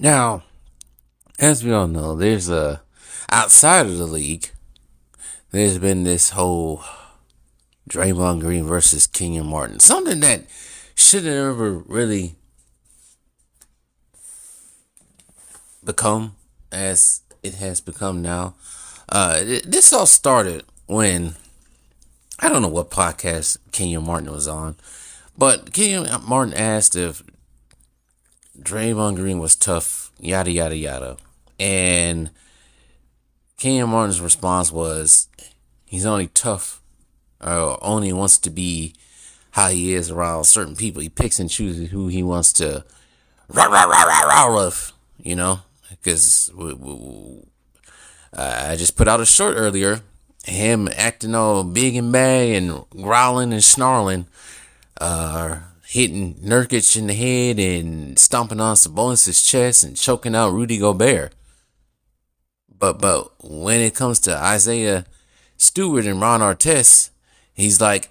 Now, as we all know, there's outside of the league, there's been this whole Draymond Green versus Kenyon Martin, something that should have ever really become as it has become now. This all started when I don't know what podcast Kenyon Martin was on, but Kenyon Martin asked if Draymond Green was tough, yada yada yada, and Kenyon Martin's response was he's only tough or only wants to be how he is around certain people. He picks and chooses who he wants to rah rah rah rah rah with, you know, because I just put out a short earlier, him acting all big and bad and growling and snarling, hitting Nurkic in the head and stomping on Sabonis' chest and choking out Rudy Gobert. But when it comes to Isaiah Stewart and Ron Artest, he's like,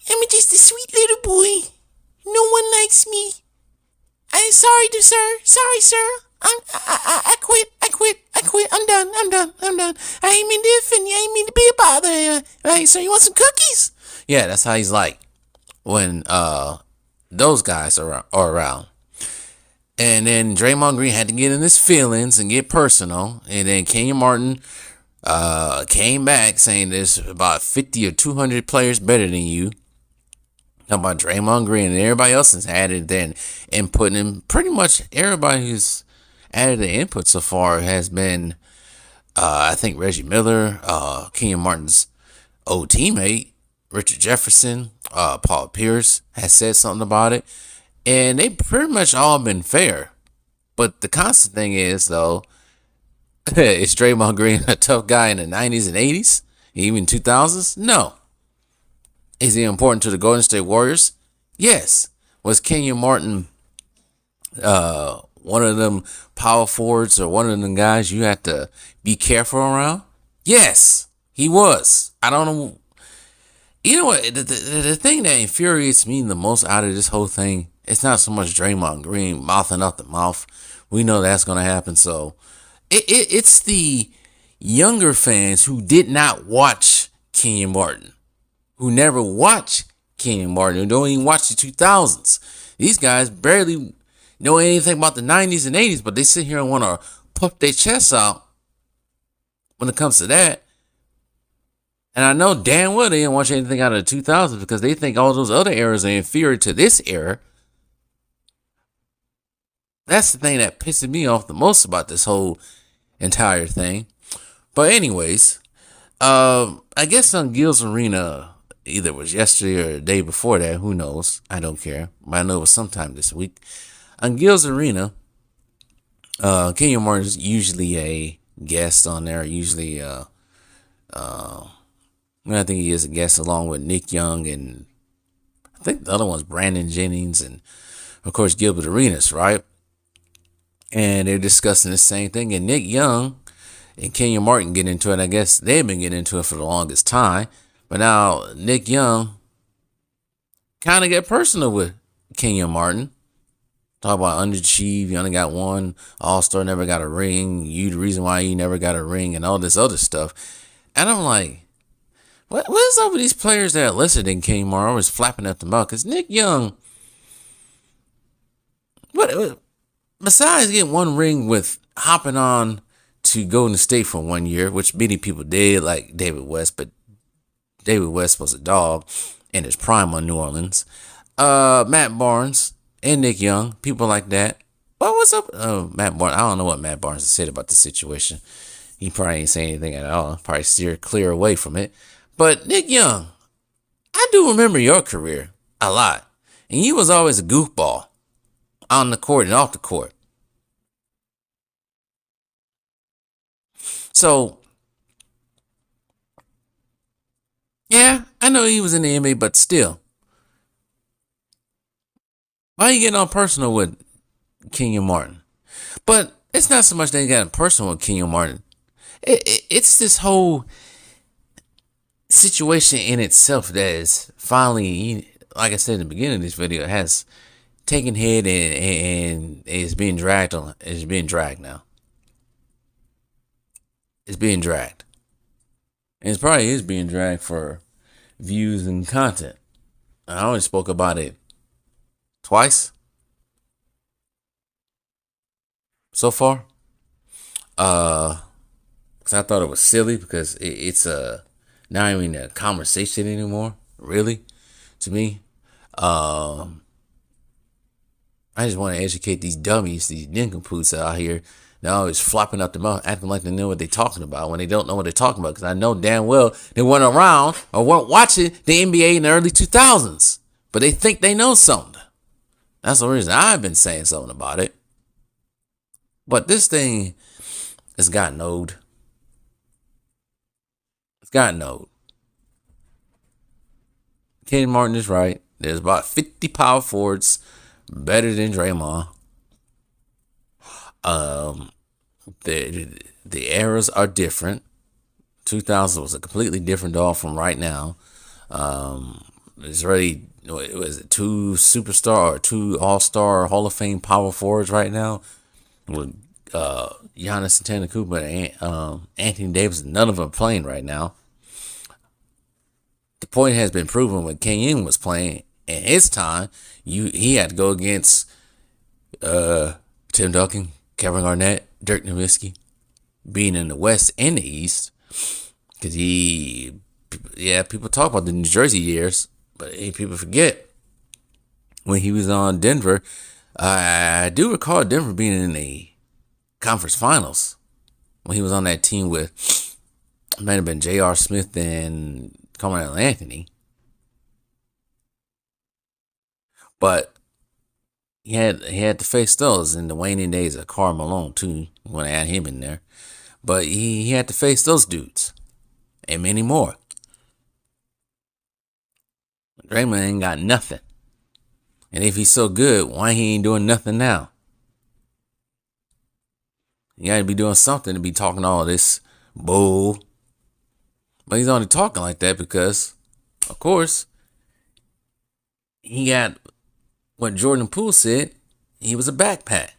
I'm just a sweet little boy. No one likes me. I'm sorry, sir. Sorry, sir. I quit. I'm done. I ain't mean to offend you. I ain't mean to be a bother. Hey, sir, you want some cookies? Yeah, that's how he's like when those guys are around. And then Draymond Green had to get in his feelings and get personal. And then Kenyon Martin came back saying there's about 50 or 200 players better than you. Talking about Draymond Green and everybody else has added then input. And pretty much everybody who's added the input so far has been, I think, Reggie Miller, Kenyon Martin's old teammate, Richard Jefferson, Paul Pierce has said something about it. And they pretty much all been fair. But the constant thing is, though, is Draymond Green a tough guy in the 90s and 80s? Even 2000s? No. Is he important to the Golden State Warriors? Yes. Was Kenyon Martin one of them power forwards or one of them guys you have to be careful around? Yes, he was. I don't know. You know what? The thing that infuriates me the most out of this whole thing, it's not so much Draymond Green mouthing up the mouth. We know that's going to happen. So it's the younger fans who did not watch Kenyon Martin, who never watched Kenyon Martin, who don't even watch the 2000s. These guys barely know anything about the 90s and 80s, but they sit here and want to puff their chests out when it comes to that. And I know damn well they didn't watch anything out of the 2000s because they think all those other eras are inferior to this era. That's the thing that pisses me off the most about this whole entire thing. But anyways, I guess on Gil's Arena, either it was yesterday or the day before that, who knows? I don't care. But I know it was sometime this week. On Gil's Arena, Kenyon Martin's usually a guest on there. Usually, I think he is a guest along with Nick Young and I think the other one's Brandon Jennings and of course Gilbert Arenas, right? And they're discussing the same thing. And Nick Young and Kenyon Martin get into it. I guess they've been getting into it for the longest time. But now Nick Young kind of get personal with Kenyon Martin. Talk about underachieved. You only got one All-Star, never got a ring. You the reason why you never got a ring and all this other stuff. And I'm like, what is up with these players that are listed in Kenyon Martin always flapping at the mouth? Because Nick Young, what besides getting one ring with hopping on to Golden State for 1 year, which many people did, like David West, but David West was a dog in his prime on New Orleans. Matt Barnes and Nick Young, people like that. But what's up? Matt Barnes, I don't know what Matt Barnes has said about the situation. He probably ain't saying anything at all. Probably steer clear away from it. But Nick Young, I do remember your career a lot. And you was always a goofball on the court and off the court. So, yeah, I know he was in the NBA, but still. Why are you getting all personal with Kenyon Martin? But it's not so much that he got personal with Kenyon Martin. It's this whole situation in itself that is finally, like I said in the beginning of this video, has taking head and it's being dragged on. It's being dragged now. It's being dragged. And it probably is being dragged for views and content. I only spoke about it twice so far. 'Cause I thought it was silly because it's not even a conversation anymore. Really, to me. Um, I just want to educate these dummies, these nincompoops out here. They're always flopping up their mouth, acting like they know what they're talking about when they don't know what they're talking about. Because I know damn well they weren't around or weren't watching the NBA in the early 2000s. But they think they know something. That's the reason I've been saying something about it. But this thing has gotten old. It's gotten old. Kenyon Martin is right. There's about 50 power forwards better than Draymond. The eras are different. 2000 was a completely different dog from right now. There's already, was it, two superstar or two all-star Hall of Fame power forwards right now with Giannis Antetokounmpo and Anthony Davis. None of them are playing right now. The point has been proven when Kenyon was playing in his time. He had to go against Tim Duncan, Kevin Garnett, Dirk Nowitzki, being in the West and the East. Because people talk about the New Jersey years, but people forget when he was on Denver. I do recall Denver being in the conference finals when he was on that team with, it might have been J.R. Smith and Carmelo Anthony. But he had to face those in the waning days of Karl Malone too. You want to add him in there, but he had to face those dudes and many more. Draymond ain't got nothing, and if he's so good, why he ain't doing nothing now? He got to be doing something to be talking all this bull. But he's only talking like that because, of course, he got what Jordan Poole said. He was a backpack.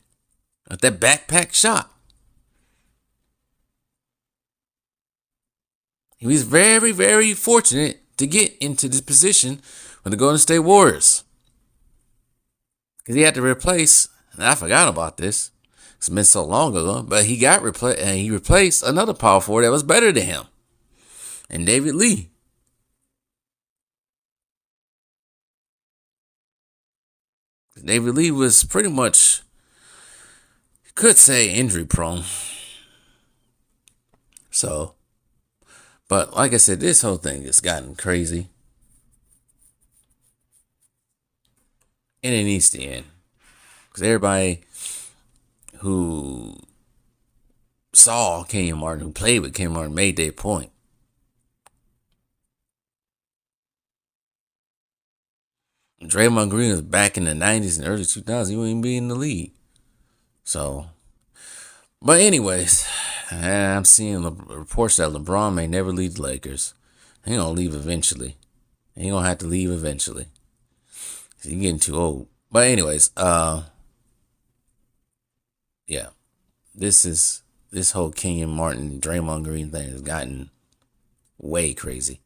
With that backpack shot. He was very, very fortunate to get into this position with the Golden State Warriors. Because he had to replace, and I forgot about this. It's been so long ago, but he replaced another power forward that was better than him. And David Lee. David Lee was pretty much, you could say, injury prone. So, but like I said, this whole thing has gotten crazy. And it needs to end. Because everybody who saw Kenyon Martin, who played with Kenyon Martin, made their point. Draymond Green was back in the 90s and early 2000s. He wouldn't even be in the league. So, but anyways, I'm seeing reports that LeBron may never leave the Lakers. He's going to leave eventually. He's going to have to leave eventually. He's getting too old. But anyways, yeah. This whole Kenyon Martin, Draymond Green thing has gotten way crazy.